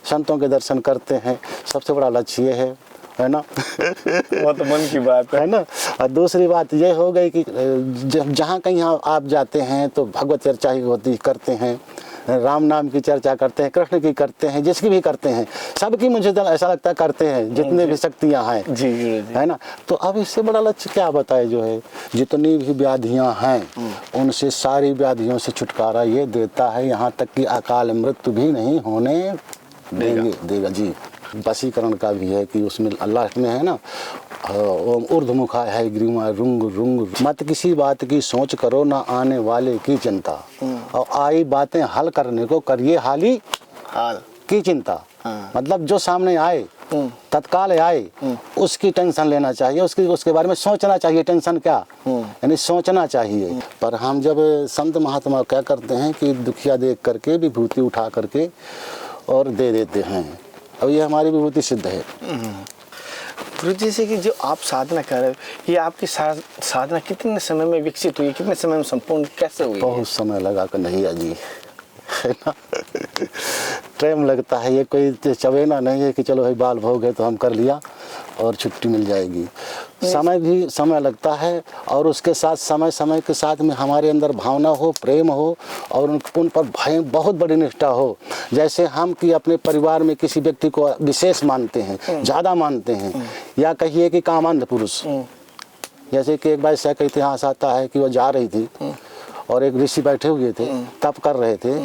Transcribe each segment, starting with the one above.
संतों के दर्शन करते हैं, सबसे बड़ा लक्ष्य ये है ना। वो तो मन की बात है ना। और दूसरी बात ये हो गई कि जहाँ कहीं आप जाते हैं तो भगवत चर्चा ही होती करते हैं, राम नाम की चर्चा करते हैं, कृष्ण की करते हैं, जिसकी भी करते हैं, सबकी मुझे तो ऐसा लगता है करते हैं, जितने भी शक्तियाँ हैं जी, है ना। तो अब इससे बड़ा लक्ष्य क्या बताए, जो है जितनी भी व्याधियाँ हैं उनसे सारी व्याधियों से छुटकारा ये देता है, यहाँ तक कि अकाल मृत्यु भी नहीं होने देगा जी। वशीकरण का भी है कि उसमें अल्लाह में है ना, ओम ऊर्ध्वमुखा है ग्रीवा रुंग रुंग, मत किसी बात की सोच करो ना आने वाले की चिंता, और आई बातें हल करने को करिए हाली हाल की चिंता। मतलब जो सामने आए तत्काल आए उसकी टेंशन लेना चाहिए, उसके बारे में सोचना चाहिए। टेंशन क्या, यानी सोचना चाहिए। पर हम जब संत महात्मा क्या करते हैं कि दुखिया देख करके विभूति उठा करके और दे देते हैं। अब ये हमारी विभूति सिद्ध है। गुरु जी से कि जो आप साधना कर रहे हो, ये आपकी साधना कितने समय में विकसित हुई, कितने समय में संपूर्ण कैसे हुई? बहुत समय लगा कर नहीं अजी, है ना। टाइम लगता है, ये कोई चवेना नहीं है कि चलो भाई बाल भोग है तो हम कर लिया और छुट्टी मिल जाएगी। समय भी समय लगता है, और उसके साथ समय के साथ में हमारे अंदर भावना हो, प्रेम हो, और उन पर भय बहुत बड़ी निष्ठा हो। जैसे हम कि अपने परिवार में किसी व्यक्ति को विशेष मानते हैं, ज़्यादा मानते हैं, या कहिए कि कामांध पुरुष। जैसे कि एक बार ऐसा का इतिहास आता है कि वो जा रही थी और एक ऋषि बैठे हुए थे, तप कर रहे थे,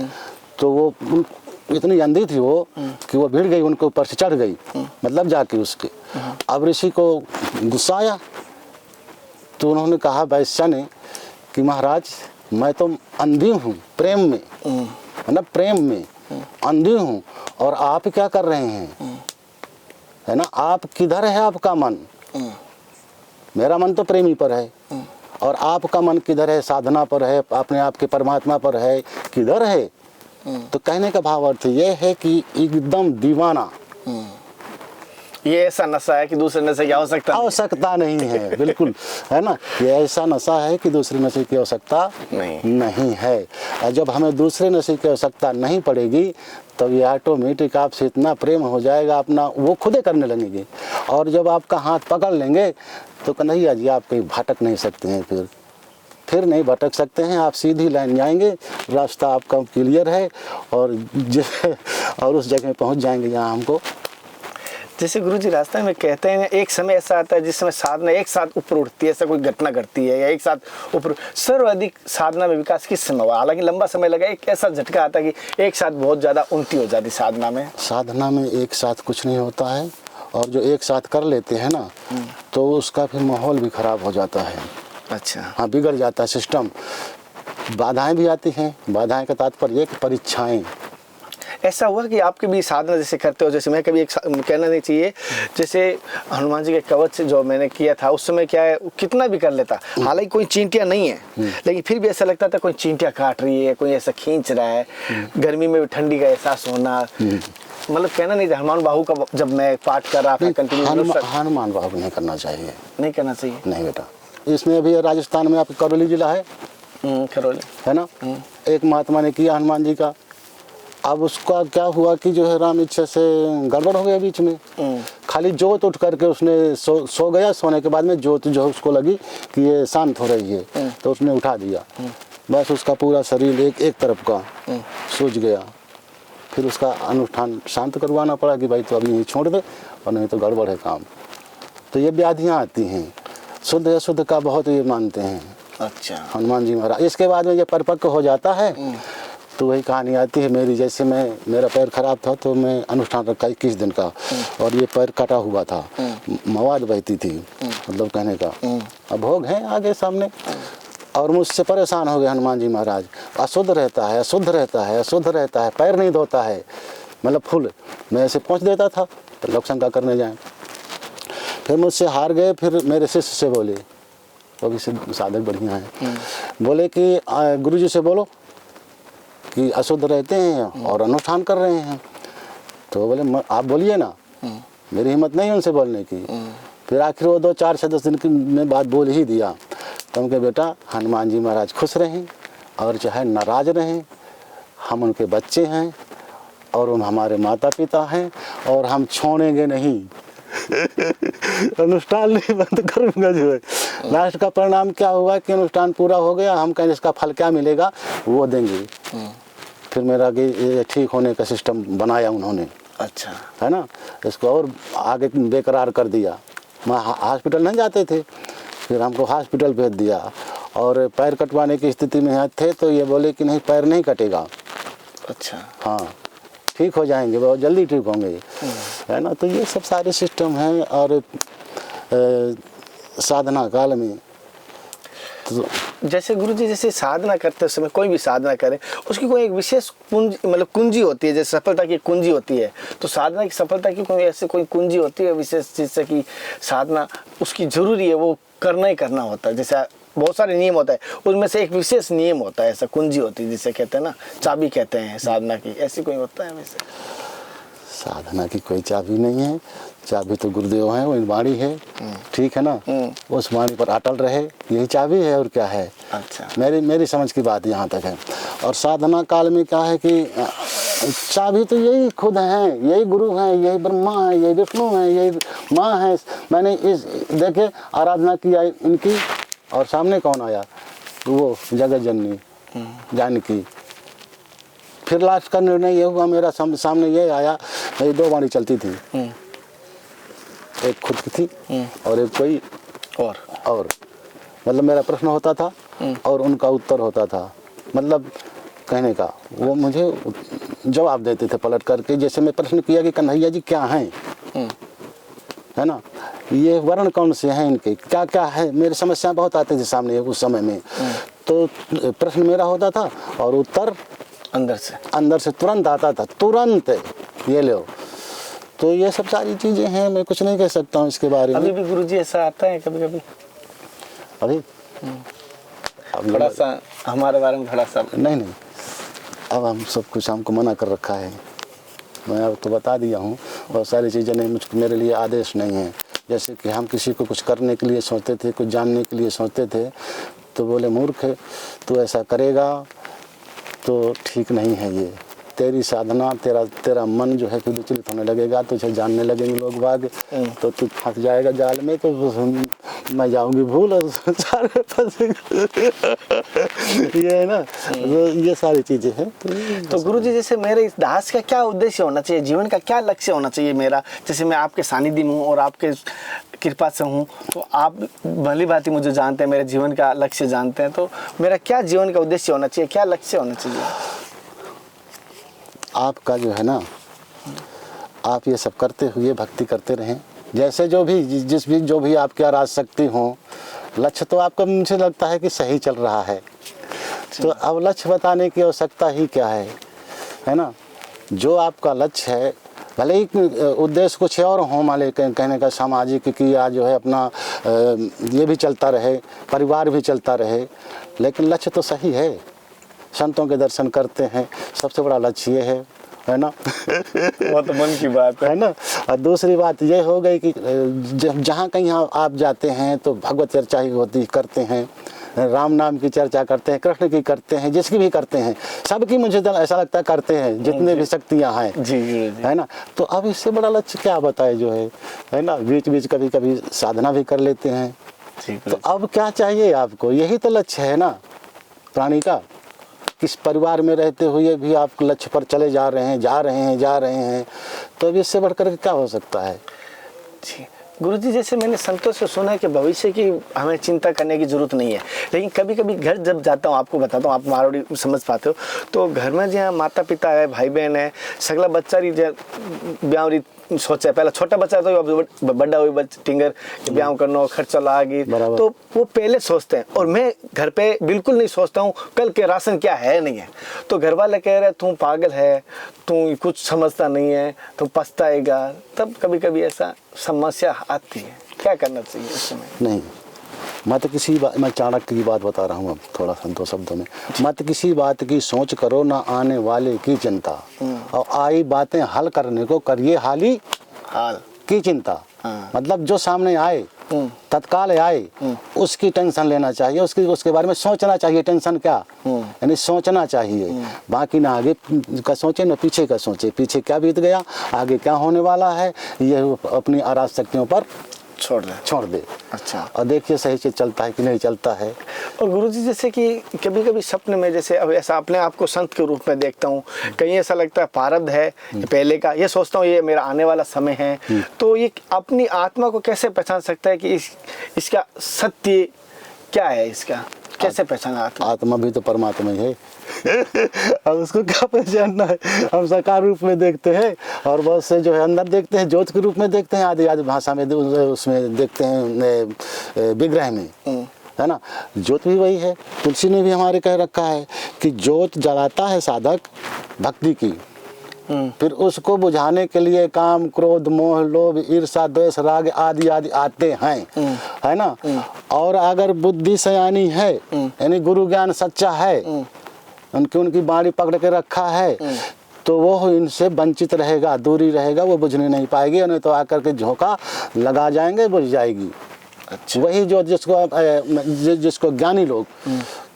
तो वो इतनी अंधी थी वो कि वो भिड़ गई, उनके ऊपर से चढ़ गई, मतलब जाके उसके। अब ऋषि को गुस्सा आया, तो उन्होंने कहा वैश्य ने कि महाराज मैं तो अंधी हूँ प्रेम में, मतलब प्रेम में अंधी हूँ, और आप क्या कर रहे हैं, है ना। आप किधर है आपका मन, मेरा मन तो प्रेमी पर है, और आपका मन किधर है, साधना पर है, अपने आप के परमात्मा पर है, किधर है। तो कहने का भाव अर्थ ये है कि एकदम दीवाना, ये ऐसा नशा है कि दूसरे नशे की आवश्यकता नहीं है, बिल्कुल, है ना। ये ऐसा नशा है कि दूसरे नशे की आवश्यकता नहीं है। और जब हमें दूसरे नशे की आवश्यकता नहीं पड़ेगी, तब ये ऑटोमेटिक आपसे इतना प्रेम हो जाएगा, अपना वो खुदे करने लगेंगे। और जब आपका हाथ पकड़ लेंगे तो कन्हैया जी आप कहीं भटक नहीं सकते हैं, फिर नहीं भटक सकते हैं, आप सीधी लाइन जाएंगे, रास्ता आपका क्लियर है, और उस जगह पहुंच जाएंगे जहाँ हमको। जैसे गुरु जी रास्ते में कहते हैं, एक समय ऐसा आता है जिस समय साधना एक साथ ऊपर उठती है, ऐसा कोई घटना घटती है, या एक साथ ऊपर सर्वाधिक साधना में विकास किस समय हुआ? हालांकि लंबा समय लगा, एक ऐसा झटका आता है कि एक साथ बहुत ज़्यादा उन्नति हो जाती साधना में। साधना में एक साथ कुछ नहीं होता है, और जो एक साथ कर लेते हैं ना, तो उसका फिर माहौल भी खराब हो जाता है। अच्छा, हाँ, बिगड़ जाता है सिस्टम। बाधाएं भी आती हैं, बाधाएं का तात्पर्य कि परीक्षाएं। ऐसा हुआ कि आपके भी साधना जैसे करते हो, जैसे मैं कभी एक कहना नहीं चाहिए, जैसे हनुमान जी के कवच जो मैंने किया था उस समय क्या है, कितना भी कर लेता, हालांकि कोई चींटियां नहीं है, लेकिन फिर भी ऐसा लगता था कोई चींटियां काट रही है, कोई ऐसा खींच रहा है, गर्मी में भी ठंडी का एहसास होना। मतलब कहना नहीं, हनुमान बाहु का जब मैं पाठ कर रहा था कंटिन्यू, हनुमान बाहु नहीं करना चाहिए, नहीं करना चाहिए। नहीं बेटा, इसमें अभी राजस्थान में आपका करौली जिला है, करौली है ना, एक महात्मा ने किया हनुमान जी का। अब उसका क्या हुआ कि जो है राम इच्छा से गड़बड़ हो गया बीच में, खाली जोत उठ करके उसने सो गया, सोने के बाद में जोत जो उसको लगी कि ये शांत हो रही है, तो उसने उठा दिया, बस उसका पूरा शरीर एक तरफ का सूझ गया। फिर उसका अनुष्ठान शांत करवाना पड़ा कि भाई तो अभी यहीं छोड़ दे, और नहीं तो गड़बड़ है काम। तो ये व्याधियाँ आती हैं, शुद्ध अशुद्ध का बहुत ये मानते हैं। अच्छा, हनुमान जी महाराज। इसके बाद में जब परिपक्व हो जाता है तो वही कहानी आती है मेरी। जैसे मेरा पैर खराब था तो मैं अनुष्ठान रखा 21 दिन का, और ये पैर कटा हुआ था, मवाद बहती थी, मतलब कहने का। अब भोग है आगे सामने, और मुझसे परेशान हो गए हनुमान जी महाराज। अशुद्ध रहता है, अशुद्ध रहता है, अशुद्ध रहता है, पैर नहीं धोता है, मतलब फुल। मैं ऐसे पहुँच देता था तो लोग शंका करने जाए। फिर मुझसे हार गए। फिर मेरे शिष्य से बोले, वो भी साधक बढ़िया है, बोले कि गुरुजी से बोलो कि अशुद्ध रहते हैं और अनुष्ठान कर रहे हैं। तो बोले आप बोलिए ना, मेरी हिम्मत नहीं उनसे बोलने की। फिर आखिर वो 2-4 से 10 दिन की में बात बोल ही दिया। तो उनके बेटा हनुमान जी महाराज खुश रहें और चाहे नाराज रहें, हम उनके बच्चे हैं, और उन हमारे माता पिता हैं और हम छोड़ेंगे नहीं। अनुष्ठान नहीं बंद करूँगा जो है। लास्ट का परिणाम क्या हुआ कि अनुष्ठान पूरा हो गया, हम कहें इसका फल क्या मिलेगा वो देंगे। फिर मेरा कि ये ठीक होने का सिस्टम बनाया उन्होंने, अच्छा, है ना, इसको और आगे बेकरार कर दिया। मैं हॉस्पिटल नहीं जाते थे, फिर हमको हॉस्पिटल भेज दिया और पैर कटवाने की स्थिति में थे तो ये बोले कि नहीं पैर नहीं कटेगा। अच्छा, हाँ ठीक हो जाएंगे, बहुत जल्दी ठीक होंगे, है ना। तो ये सब सारे सिस्टम हैं। और साधना काल में तो जैसे गुरुजी जैसे साधना करते समय कोई भी साधना करे उसकी कोई एक विशेष कुंजी मतलब कुंजी होती है, जैसे सफलता की कुंजी होती है, तो साधना की सफलता की कोई ऐसे कोई कुंजी होती है विशेष, जिससे कि साधना उसकी जरूरी है, वो करना ही करना होता है। जैसे बहुत सारे नियम होता है, उनमें से एक विशेष नियम होता है, ऐसा कुंजी होती है जिसे कहते हैं ना चाबी कहते हैं साधना की, ऐसी कोई होता है वैसे? साधना की कोई चाबी नहीं है, चाबी तो गुरुदेव हैं, वही वाणी है, ठीक है ना। उस वाणी पर अटल रहे, यही चाबी है और क्या है। अच्छा, मेरी समझ की बात यहाँ तक है। और साधना काल में क्या है कि चाबी तो यही खुद है, यही गुरु है, यही ब्रह्मा है, यही विष्णु है, यही माँ है। मैंने इस देखे आराधना किया इनकी और सामने कौन आया, वो जगत जननी जानकी। फिर लास्ट का निर्णय ये हुआ मेरा सामने ये आया, मेरी दो वाणी चलती थी, एक खुद की थी और एक कोई और मतलब मेरा प्रश्न होता था और उनका उत्तर होता था, मतलब कहने का वो मुझे जवाब देते थे पलट करके। जैसे मैं प्रश्न किया कि कन्हैया जी क्या हैं, है ना, ये वर्ण कौन से हैं, इनके क्या क्या है, मेरी समस्या बहुत आती थी सामने उस समय में। तो प्रश्न मेरा होता था और उत्तर अंदर से तुरंत आता था, तुरंत ये लो। तो ये सब सारी चीजें हैं, मैं कुछ नहीं कह सकता हूँ इसके बारे में। अभी भी गुरुजी ऐसा आता है कभी कभी? अभी अब थोड़ा सा हमारे बारे में थोड़ा सा नहीं, अब हम सब कुछ हमको मना कर रखा है। मैं अब तो बता दिया हूँ, बहुत सारी चीज़ें नहीं, मुझको मेरे लिए आदेश नहीं है। जैसे कि हम किसी को कुछ करने के लिए सोचते थे, कुछ जानने के लिए सोचते थे, तो बोले मूर्ख तू ऐसा करेगा तो ठीक नहीं है, ये तेरी साधना तेरा मन जो है कि विचलित होने लगेगा, तुझे जानने लगेंगे लोग बाग, तो तू फंस जाएगा जाल में, तो मैं जाऊंगी भूल और सारे फंसेंगे। ये है ना, तो ये सारी चीज़ें हैं। तो गुरुजी जैसे मेरे इस दास का क्या उद्देश्य होना चाहिए, जीवन का क्या लक्ष्य होना चाहिए मेरा? जैसे मैं आपके सानिध्य में हूँ और आपके कृपा से हूँ, तो आप भली भांति मुझे जानते हैं, मेरे जीवन का लक्ष्य जानते हैं, तो मेरा क्या जीवन का उद्देश्य होना चाहिए, क्या लक्ष्य होना चाहिए? आपका जो है ना, आप ये सब करते हुए भक्ति करते रहें, जैसे जो भी आपकी आराध शक्ति हो। लक्ष्य तो आपका मुझे लगता है कि सही चल रहा है, तो अब लक्ष्य बताने की आवश्यकता ही क्या है ना। जो आपका लक्ष्य है, भले ही उद्देश्य कुछ और हो, मान ले कहने का सामाजिक किया जो है अपना ये भी चलता रहे, परिवार भी चलता रहे, लेकिन लक्ष्य तो सही है। संतों के दर्शन करते हैं, सबसे बड़ा लक्ष्य ये है ना। वो तो मन की बात है ना। और दूसरी बात ये हो गई कि जहाँ कहीं आप जाते हैं तो भगवत चर्चा ही करते हैं, राम नाम की चर्चा करते हैं, कृष्ण की करते हैं, जिसकी भी करते हैं, सबकी मुझे ऐसा लगता है करते हैं, जितने भी शक्तियाँ हैं जी, है ना। तो अब इससे बड़ा लक्ष्य क्या बताए जो है ना। बीच बीच कभी कभी साधना भी कर लेते हैं, तो अब क्या चाहिए आपको, यही तो लक्ष्य है ना प्राणी का। किस परिवार में रहते हुए भी आप लक्ष्य पर चले जा रहे हैं, तो अब इससे बढ़कर क्या हो सकता है। जी गुरुजी, जैसे मैंने संतों से सुना है कि भविष्य की हमें चिंता करने की जरूरत नहीं है, लेकिन कभी कभी घर जब जाता हूँ, आपको बताता हूँ, आप मारवाड़ी समझ पाते हो, तो घर में जहाँ माता पिता है, भाई बहन है, सगला बच्चा रही ब्याह सोचे, पहले छोटा बच्चा तो अब बड़ा हुई बच्चा टिंगर ब्याह करना, खर्चा लागी, तो वो पहले सोचते हैं, और मैं घर पे बिल्कुल नहीं सोचता हूँ कल के राशन क्या है नहीं है। तो घर वाले कह रहे तू पागल है, तू कुछ समझता नहीं है, तू पछताएगा। तब कभी कभी ऐसा समस्या आती है, क्या करना चाहिए उस समय? नहीं, मैं चाणक्य की बात बता रहा हूँ अब थोड़ा सा 2 शब्दों में। मत किसी बात की सोच करो, ना आने वाले की चिंता, और आई बातें हल करने को करिए हाल। की चिंता, हाँ। मतलब जो सामने आए तत्काल आए उसकी टेंशन लेना चाहिए, उसके बारे में सोचना चाहिए। टेंशन क्या, यानी सोचना चाहिए। बाकी ना आगे का सोचे ना पीछे का सोचे, पीछे क्या बीत गया आगे क्या होने वाला है ये अपनी आराध शक्तियों पर छोड़ दे। अच्छा। और देखिए सही से चलता है कि नहीं चलता है। और गुरुजी जैसे कि कभी कभी सपने में जैसे अब ऐसा अपने आप को संत के रूप में देखता हूँ, कहीं ऐसा लगता है प्रारब्ध है पहले का, ये सोचता हूँ ये मेरा आने वाला समय है, तो ये अपनी आत्मा को कैसे पहचान सकता है कि इसका सत्य क्या है, इसका कैसे पहचाना आत्मा भी तो परमात्मा ही है। अब उसको क्या पहचानना है, हम साकार रूप में देखते हैं और बहुत से जो है अंदर देखते हैं, ज्योत के रूप में देखते हैं, आदि आदि भाषा में उसमें देखते हैं विग्रह में, है ना। ज्योत भी वही है। तुलसी ने भी हमारे कह रखा है कि ज्योत जलाता है साधक भक्ति की, फिर उसको बुझाने के लिए काम क्रोध मोह लोभ ईर्षा द्वेष राग आदि आदि आते हैं, है ना। और अगर बुद्धि सयानी है यानी गुरु ज्ञान सच्चा है, उनकी बाणी पकड़ के रखा है, तो वो इनसे वंचित रहेगा, दूरी रहेगा, वो बुझने नहीं पाएगी, नहीं तो आकर के झोंका लगा जाएंगे, बुझ जाएगी। अच्छा। वही जो जिसको ज्ञानी लोग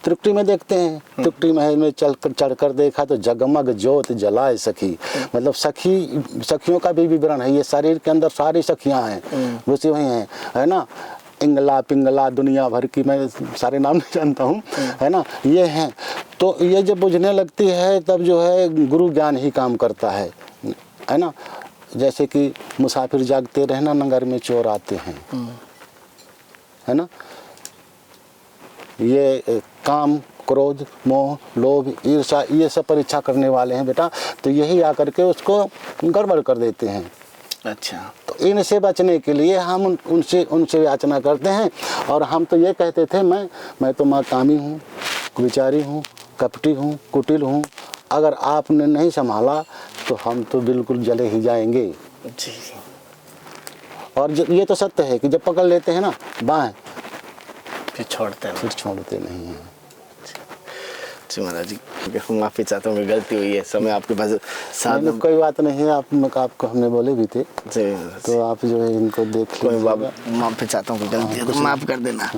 त्रिकुटी में देखते हैं, त्रिकुटी महल में चढ़ कर देखा तो जगमग ज्योत जलाए सखी, मतलब सखियों का भी विवरण है। ये शरीर के अंदर सारी सखियां हैं, घुसी हुई हैं, है ना। इंगला पिंगला दुनिया भर की, मैं सारे नाम नहीं जानता हूँ, है ना, ये हैं। तो ये जब बुझने लगती है तब जो है गुरु ज्ञान ही काम करता है ना। जैसे कि मुसाफिर जागते रहना नगर में चोर आते हैं, है ना। ये काम क्रोध मोह लोभ ईर्षा ये सब परीक्षा करने वाले हैं बेटा, तो यही आकर के उसको गड़बड़ कर देते हैं। अच्छा। तो इनसे बचने के लिए हम उनसे याचना करते हैं। और हम तो ये कहते थे मैं तो महाकामी हूँ, विचारी हूँ, कपटी हूँ, कुटिल हूँ, अगर आपने नहीं संभाला तो हम तो बिल्कुल जले ही जाएंगे जी। और ये तो सत्य है कि जब पकड़ लेते हैं ना बाएं फिर छोड़ते नहीं हैं। जी महाराज जी, माफ़ी चाहता हूँ, गलती हुई है, समय आपके पास साथ। कोई बात नहीं है, आपको हमने बोले भी थे, तो आप जो है इनको देख कोई माफ़ी चाहता हूँ, गलती है तो माफ़ कर देना।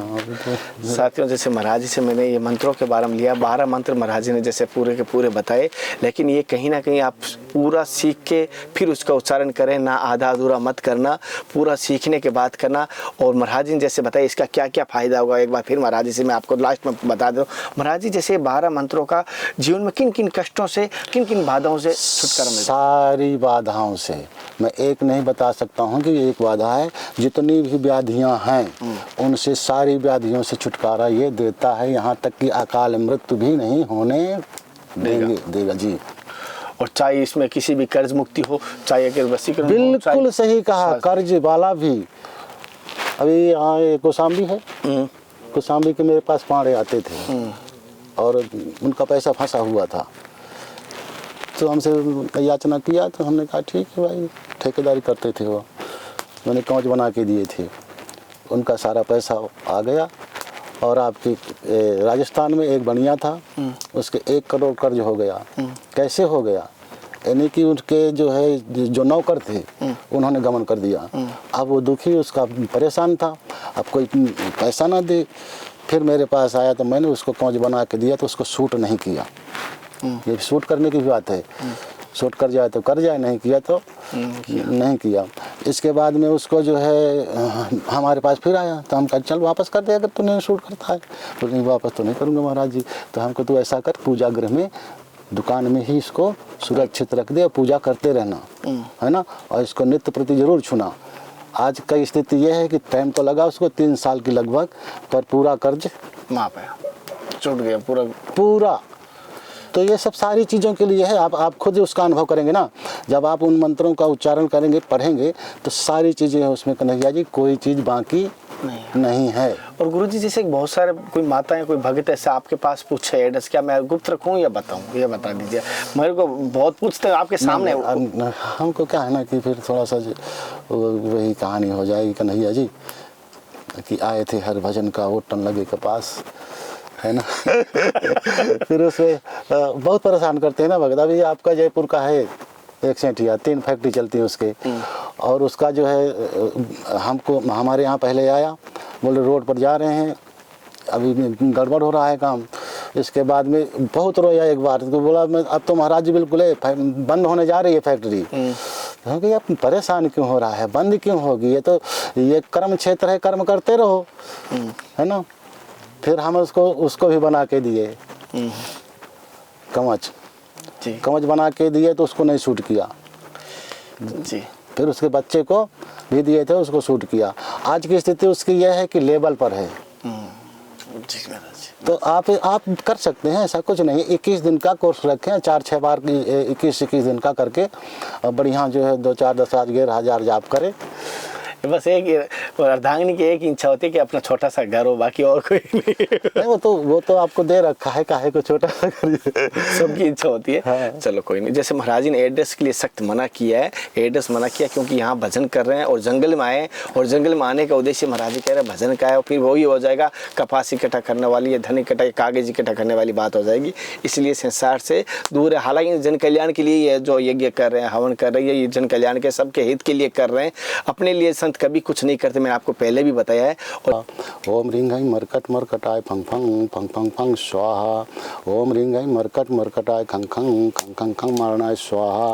साथियों, जैसे महाराज जी से मैंने ये मंत्रों के बारे में लिया, 12 मंत्र महाराज जी ने जैसे पूरे के पूरे बताए, लेकिन ये कहीं ना कहीं आप पूरा सीख के फिर उसका उच्चारण करें, ना आधा अधूरा मत करना, पूरा सीखने के बाद करना। और महाराज जी ने जैसे बताया इसका क्या क्या फ़ायदा होगा, एक बार फिर महाराज जी से मैं आपको लास्ट में बता दूँ। महाराज जी जैसे 12 मंत्रों का जीवन में किन किन कष्टों से, किन किन बाधाओं से छुटकारा मिलता है? सारी बाधाओं से, मैं एक नहीं बता सकता हूँ कि एक बाधा है, जितनी भी व्याधियाँ हैं उनसे सारी व्याधियों से छुटकारा ये देता है, यहाँ तक कि अकाल मृत्यु भी नहीं होने देगा जी। और चाहे इसमें किसी भी कर्ज मुक्ति हो, चाहे कि वशीकरण, बिल्कुल सही कहा, कर्ज वाला भी। अभी यहाँ कौशाम्बी है, कौशाम्बी के मेरे पास पाड़े आते थे और उनका पैसा फंसा हुआ था, तो हमसे याचना किया, तो हमने कहा ठीक है भाई, ठेकेदारी करते थे वो, मैंने कांच बना के दिए थे, उनका सारा पैसा आ गया। और आपके राजस्थान में एक बनिया था, उसके 1 करोड़ कर्ज हो गया। कैसे हो गया, यानी कि उनके जो है जो नौकर थे उन्होंने गमन कर दिया। अब वो दुखी, उसका परेशान था, अब कोई पैसा ना दे। फिर मेरे पास आया तो मैंने उसको कांच बना के दिया, तो उसको सूट नहीं किया। ये सूट करने की भी बात है, सूट कर जाए तो कर जाए, नहीं किया तो नहीं किया। इसके बाद में उसको जो है हमारे पास फिर आया, तो हम कहा चल वापस कर दे अगर तू नहीं सूट करता है। तो नहीं, वापस तो नहीं करूँगा महाराज जी। तो हमको तो ऐसा कर, पूजा गृह में दुकान में ही इसको सुरक्षित रख दे और पूजा करते रहना, है ना। और इसको नित्य प्रति जरूर छूना। आज का स्थिति यह है कि टाइम तो लगा उसको 3 साल की लगभग, पर पूरा कर्ज माफ है, छूट गया पूरा। तो ये सब सारी चीज़ों के लिए है, आप खुद उसका अनुभव करेंगे ना, जब आप उन मंत्रों का उच्चारण करेंगे, पढ़ेंगे, तो सारी चीज़ें हैं उसमें। कन्हैया जी कोई चीज़ बाकी नहीं है। और गुरुजी जैसे बहुत सारे कोई माताएं, कोई भगत ऐसा आपके पास पूछे एड्रेस, क्या मैं गुप्त रखूं या बताऊं, ये बता दीजिए। मेरे को बहुत पूछते हैं आपके सामने। हमको क्या है ना कि फिर थोड़ा सा वही कहानी हो जाएगी कन्हैया जी कि आए थे हर भजन का वो टन लगे के पास, है ना। फिर उसमें बहुत परेशान करते हैं ना भगत। अभी आपका जयपुर का है एक सेठिया, 3 फैक्ट्री चलती है उसके। और उसका जो है हमको हमारे यहाँ पहले आया, बोले रोड पर जा रहे हैं, अभी गड़बड़ हो रहा है काम। इसके बाद में बहुत रोया एक बार, तो बोला मैं अब तो महाराज जी बिल्कुल बंद होने जा रही है फैक्ट्री। तो कि अब परेशान क्यों हो रहा है, बंद क्यों होगी, ये कर्म क्षेत्र है, कर्म करते रहो, है ना। फिर हम उसको भी बना के दिए कवच, कवच बना के दिए तो उसको नहीं सूट किया जी। फिर उसके बच्चे को भी दिए थे, उसको सूट किया। आज की स्थिति उसकी यह है कि लेवल पर है। जी महाराज। तो आप कर सकते हैं, ऐसा कुछ नहीं। 21 दिन का कोर्स रखें, 4-6 बार 21 दिन का करके बढ़िया जो है 2-4-10 हज़ार जाप करें। बस एक अर्धांगिनी की एक इच्छा होती है कि अपना छोटा सा घर हो, बाकी और कोई नहीं। वो तो आपको दे रखा है, काहे को छोटा सा करिए। सबकी इच्छा होती है। हाँ। चलो कोई नहीं। जैसे महाराज जी ने एड्रेस के लिए सख्त मना किया है, एड्रेस मना किया क्योंकि यहाँ भजन कर रहे हैं और जंगल में आए, और जंगल में आने का उद्देश्य महाराज जी कह रहे हैं भजन का है, और फिर वही हो जाएगा कपास इकट्ठा करने वाली या धन इकट्ठा, कागज इकट्ठा करने वाली बात हो जाएगी। इसलिए संसार से दूर है। हालांकि जन कल्याण के लिए ये जो यज्ञ कर रहे हैं, हवन कर रहे हैं, ये जन कल्याण के सबके हित के लिए कर रहे हैं, अपने लिए संत कभी कुछ नहीं करते, मैंने आपको पहले भी बताया है। और ओम रिंगाई मरकट मरकटाय फंग फंग फंग फंग फंग स्वाहा। ओम रिंगाई मरकट मरकटाय खंग खंग खंग खंग खंग मारणाय स्वाहा।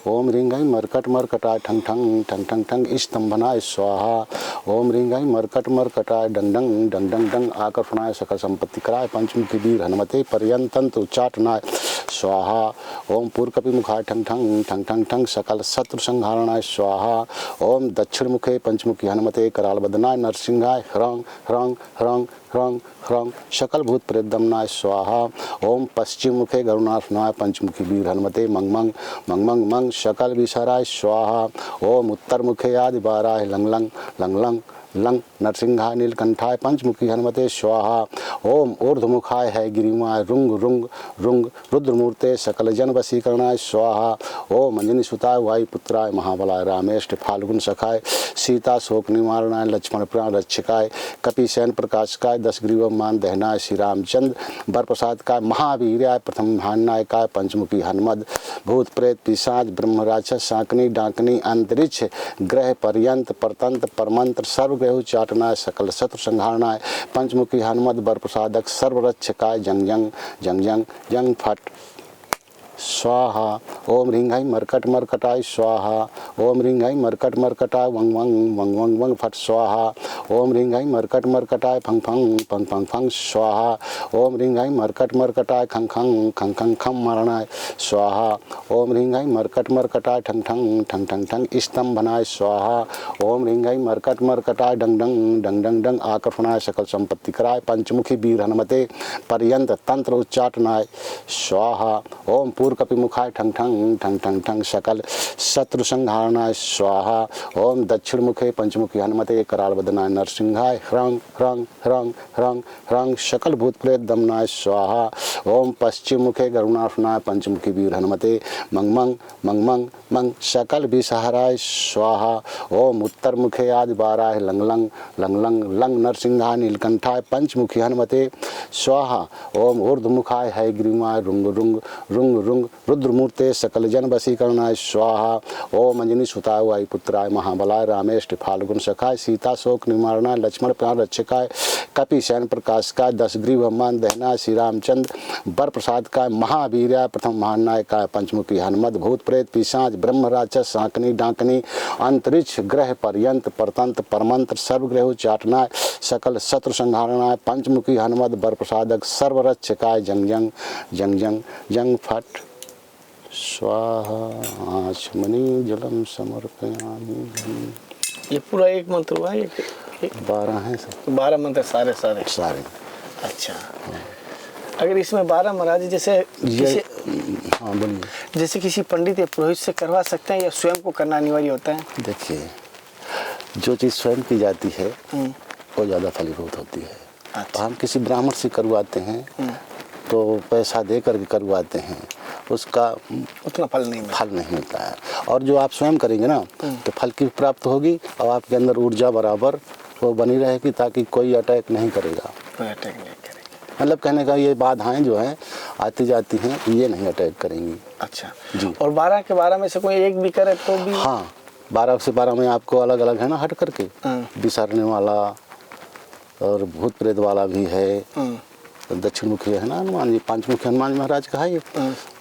ओम रिंगाई मरकट मरकटाय ठंग ठंग ठंग ठंग ठंग स्तंभनाय स्वाहा। ओम रिंगाई मरकट मरकटाय डंग डंग डंग डंग डंग आकर्षणाय सकल संपत्ति कराय पंचमुखी वीर हनुमते पर्यंतंत उच्चाटनाय स्वाहा। ओम पूर्वकपि मुखाय ठंग ठंग ठंग ठंग ठंग सकल शत्रु संहारणाय स्वाहा। ओम दक्षिण मुखे पंचमुखी हनुमते कराल बदनाय नरसिंहाय ह्रंग ह्रंग ह्रंग ह्रंग ह्रंग सकल भूत प्रेत दमनाय स्वाहा। ओम पश्चिम मुखे गरुणासनाय पंचमुखी वीर हनुमते मंग मंग मंग मंग मंग सकल विसराय स्वाहा। ओम उत्तर मुखे आदि बाराय लंग लंग लंग लंग लंग नरसिंहाय नीलकंठाय पंचमुखी हनुमते स्वाहा। ओम ऊर्ध्वमुखाय है गिरिमाय रुंग रुंग रुंग रुद्रमूर्ते सकल जन वशीकरणाय स्वाहा। ओम अंजनी सुताय वायुपुत्राय महाबलाय रामेष्ट फाल्गुन सखाय सीता शोक निवारणाय लक्ष्मण प्राण रक्षकाय कपिसेन प्रकाशकाय दशग्रीव मान दहनाय श्री रामचंद्र बरप्रसाद काय महावीर्याय प्रथम भान्नायकाय पंचमुखी हनुमद भूत प्रेत पिशाच ब्रह्म राक्षस शाकनी डाकनी अंतरिक्ष ग्रह पर्यंत परतंत्र परमंत्र सर्व ग्रह चाटनाय सकल शत्रु संहारणाय पंचमुखी हनुमद बरप्रसादक सर्वरक्षकाय जंग जंग जंग जंग जंग फट स्वाहा। ओम रिंगाई मरकट मरकटाय स्वाहा। ओम रिंगाई मरकट मरकटाय वंग वंग वंग वंग वंग फट स्वाहा। ओम रिंगाई मरकट मरकटाय फंग फंग फंग फंग फंग स्वाहा। ओम रिंगाई मरकट मरकटाय खंग खंग खंग खंग खंग मरणाय स्वाहा। ओम रिंगाई मरकट मरकटाय ठंग ठंग ठंग ठंग ठंग स्तंभनाय स्वाहा। ओम रिंगाई मरकट मरकटाय डंग डंग डंग डंग डंग आकर्षणाय सकल संपत्ति कराय पंचमुखी वीर हनुमते पर्यंत तंत्र उच्चाटनाय स्वाहा। ओम कपि मुखाय ठंग ठंग ठंग ठंग ठंग सकल शत्रु संहारणाय स्वाहा। ओम दक्षिण मुखे पंचमुखी हनुमते कराल बदनाय नरसिंहाय ह्रंग ह्रंग ह्रंग ह्रंग ह्रंग सकल भूत प्रेत दमनाय स्वाहा। ओम पश्चिम मुखे गरुणासनाय पंचमुखी वीर हनुमते मंग मंग मंग मंग मंग सकल विसहाराय स्वाहा। ओम उत्तर मुखे आदि बाराय लंग लंग लंग लंग लंग नरसिंहाय नीलकंठाय पंचमुखी हनुमते स्वाहा। ओम ऊर्ध्वमुखाय है ग्रीमाय रुंग रुंग रुंग रुंग रुद्रमूर्ते सकल जन वशीकरणाय स्वाहा। ओम अंजनी सुताय वायुपुत्राय महाबलाय रामेष्ट फाल्गुन सखाय सीता शोक निवारणाय लक्ष्मण प्राण रक्षकाय कपिसेन प्रकाशकाय दशग्रीव मान दहनाय श्री रामचंद्र बरप्रसाद काय महावीर्याय प्रथम महानायकाय पंचमुखी हनुमद भूत प्रेत पिशाच ब्रह्म राक्षस शाकनी डाकनी अंतरिक्ष ग्रह पर्यंत परतंत्र परमंत्र सर्वग्रह चाटनाय सकल शत्रु संहारणाय पंचमुखी हनुमद बरप्रसादक सर्वरक्षकाय जंग जंग जंग जंग जंग फट स्वाहा। आचमनी जलम समर्पयामि। ये पूरा एक मंत्र हुआ, एक 12 हैं सब, 12 मंत्र सारे सारे सारे। अच्छा, अगर इसमें 12 महाराज जैसे ये हाँ बोलिए। जैसे किसी पंडित या पुरोहित से करवा सकते हैं या स्वयं को करना अनिवार्य होता है? देखिए, जो चीज़ स्वयं की जाती है वो ज़्यादा फलीभूत होती है। अच्छा। हम किसी ब्राह्मण से करवाते हैं तो पैसा दे करके करवाते हैं, उसका उतना फल नहीं मिलता है। और जो आप स्वयं करेंगे ना तो फल की प्राप्त होगी और आपके अंदर ऊर्जा बराबर वो बनी रहेगी, ताकि कोई अटैक नहीं करेगा। कोई अटैक नहीं करेगा। मतलब कहने का ये बाधाएं जो हैं आती जाती हैं, ये नहीं अटैक करेंगी। अच्छा जी। और 12 के 12 में से कोई एक भी करे तो भी? हाँ, 12 से 12 में आपको अलग अलग है ना, हट करके हाँ। बिसारने वाला और भूत प्रेत वाला भी है। दक्षिण मुखी है ना हनुमान जी, पंचमुखी हनुमान महाराज का है ये।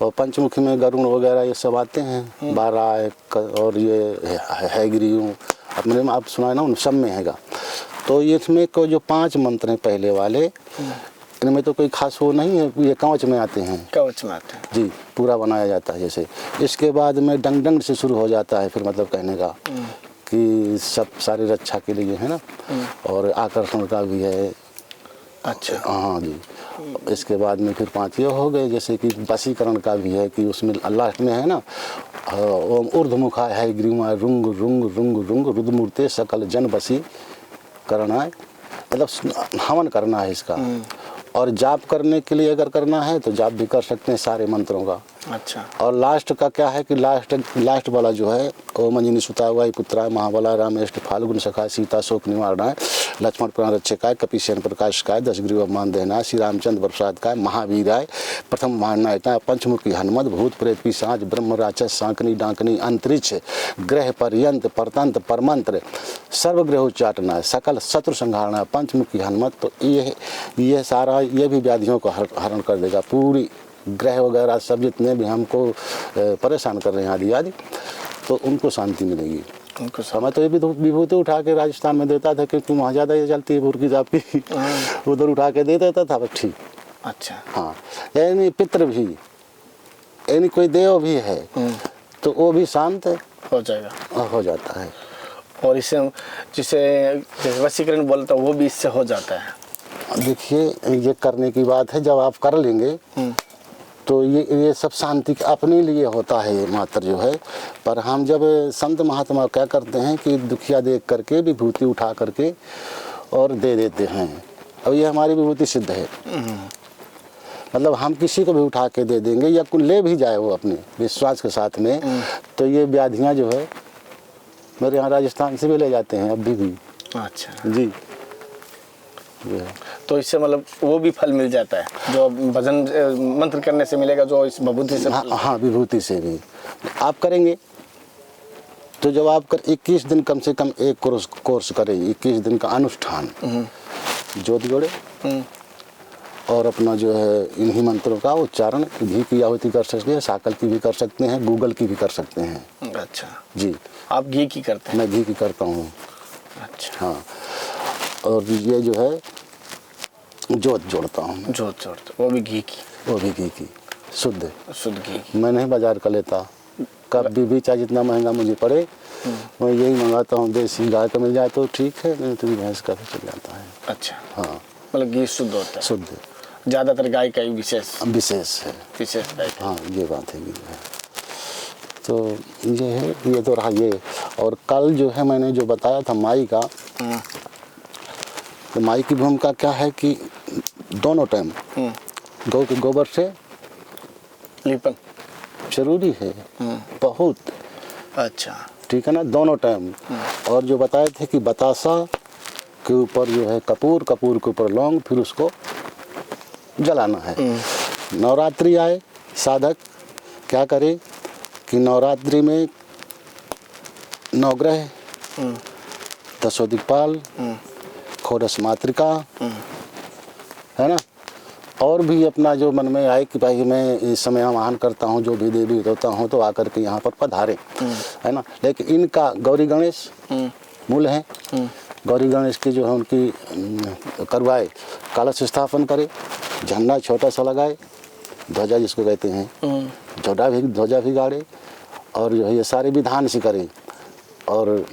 और पंचमुखी में गरुण वगैरह ये सब आते हैं, 12 और ये है गिरियों अपने में आप सुना ना, उन सब में हैगा। तो ये इसमें को जो 5 मंत्र हैं पहले वाले, इनमें तो कोई खास वो नहीं है, ये कवच में आते हैं। कवच में आते हैं जी, पूरा बनाया जाता है जैसे। इसके बाद में डंग डंग से शुरू हो जाता है, फिर मतलब कहने का कि सब सारी रक्षा के लिए है ना, और आकर्षण का भी है। अच्छा हाँ जी। इसके बाद में फिर 5 ये हो गए, जैसे कि वशीकरण का भी है कि उसमें लास्ट में है ना, ओम ऊर्ध्वमुखा है ग्रीवाय रुंग रुंग रुंग रुंग रुद्रमूर्ते सकल जन वशी करना, मतलब हवन करना है इसका। और जाप करने के लिए अगर करना है तो जाप भी कर सकते हैं सारे मंत्रों का। अच्छा। और लास्ट का क्या है कि लास्ट वाला जो है, ओम अंजनी सुतावाय पुत्राय महाबला रामेष्ट फाल्गुन सखाय सीता शोक निवारणाय लक्ष्मण प्राण रक्षकाय कपीशयन प्रकाशकाय दशग्रीव मान देहनाय श्री रामचंद्र प्रसादकाय महावीराय प्रथम महानायकाय पंचमुखी हनुमत भूत प्रेत पिशाच ब्रह्म राक्षस सांकनी डांकनी अंतरिक्ष ग्रह पर्यंत परतंत्र परमंत्र सर्वग्रह उच्चाटनाय सकल शत्रु संहारणाय पंचमुखी हनुमत। तो ये सारा ये भी व्याधियों को हरण कर देगा, पूरी ग्रह वगैरह सब जितने भी हमको परेशान कर रहे हैं आदि आदि, तो उनको शांति मिलेगी। उनको समय तो ये भी विभूति उठा के राजस्थान में देता था, क्योंकि वहाँ ज़्यादा ये चलती है बुरकी जाप की, उधर उठा के दे देता था, बस ठीक। अच्छा। हाँ, यानी पितृ भी, यानी कोई देव भी है तो वो भी शांत हो जाएगा, हो जाता है। और इससे जिसे जैसे वशीकरण बोलता है वो भी इससे हो जाता है। देखिए, ये करने की बात है, जब आप कर लेंगे तो ये सब शांति अपने लिए होता है ये मात्र जो है। पर हम जब संत महात्मा क्या करते हैं कि दुखिया देख करके विभूति उठा करके और दे देते हैं। अब ये हमारी विभूति सिद्ध है, मतलब हम किसी को भी उठा के दे देंगे या कुछ ले भी जाए वो अपने विश्वास के साथ में, तो ये व्याधियाँ जो है मेरे यहाँ राजस्थान से भी ले जाते हैं अभी भी। अच्छा जी। तो इससे मतलब वो भी फल मिल जाता है जो भजन मंत्र करने से मिलेगा, जो इस विभूति से। हाँ, विभूति से भी आप करेंगे तो जब आप 21 दिन कम से कम एक कोर्स करें, 21 दिन का अनुष्ठान, जोत जोड़े और अपना जो है इन्हीं मंत्रों का उच्चारण, घी की आहुति कर सकते हैं, साकल की भी कर सकते हैं, गूगल की भी कर सकते हैं। अच्छा जी। आप घी की करते हैं? मैं घी की करता हूँ। अच्छा। हाँ, और ये जो है जोत जोड़ता हूँ। जोत जोड़ते, वो भी घी की? वो भी घी की, शुद्ध घी की। मैं नहीं बाजार का लेता, कभी भी चाहे जितना महंगा मुझे पड़े, मैं यही मंगाता हूँ। देसी गाय का मिल जाए तो ठीक है, नहीं तो भैंस का भी चल जाता है। अच्छा। हाँ, मतलब घी शुद्ध होता है? शुद्ध, ज़्यादातर गाय का ही विशेष है, विशेष गाय का। हाँ, ये बात है। तो ये है, ये तो रहा ये। और कल जो है मैंने जो बताया था माई का, तो माई की भूमिका क्या है कि दोनों टाइम गौ के गोबर से लीपन जरूरी है बहुत। अच्छा। ठीक है ना, दोनों टाइम। और जो बताए थे कि बतासा के ऊपर जो है कपूर, कपूर के ऊपर लौंग, फिर उसको जलाना है। नवरात्रि आए, साधक क्या करे कि नवरात्रि में नवग्रह, दशो दिक्पाल, खोडस मातृका, है ना, और भी अपना जो मन में आए कि भाई मैं इस समय आवाहन करता हूँ, जो भी देवी होता हूँ तो आकर के यहाँ पर पधारे, है ना। लेकिन इनका गौरी गणेश मूल है। गौरी गणेश की जो है उनकी करवाए, कलश स्थापन करे, झंडा छोटा सा लगाए, ध्वजा जिसको कहते हैं, ध्वजा भी गाड़े, और जो है ये सारे विधान से करे, और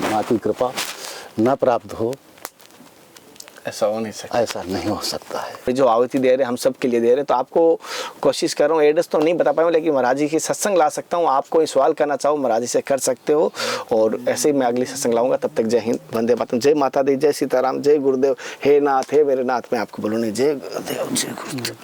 माँ की कृपा न प्राप्त हो, ऐसा हो नहीं सकता। ऐसा नहीं हो सकता है। जो आहुति दे रहे हम सब के लिए दे रहे, तो आपको कोशिश कर रहा हूँ, एड्रेस तो नहीं बता पाऊँ, लेकिन महाराज जी की सत्संग ला सकता हूँ। आप कोई सवाल करना चाहो महाराज जी से कर सकते हो, और ऐसे ही मैं अगली सत्संग लाऊंगा। तब तक जय हिंद, वंदे मातरम, जय माता दी, जय सीताराम, जय गुरुदेव, हे नाथ, हे मेरे नाथ। मैं आपको बोलूँ, जय गुरुदेव, जय गुरुदेव।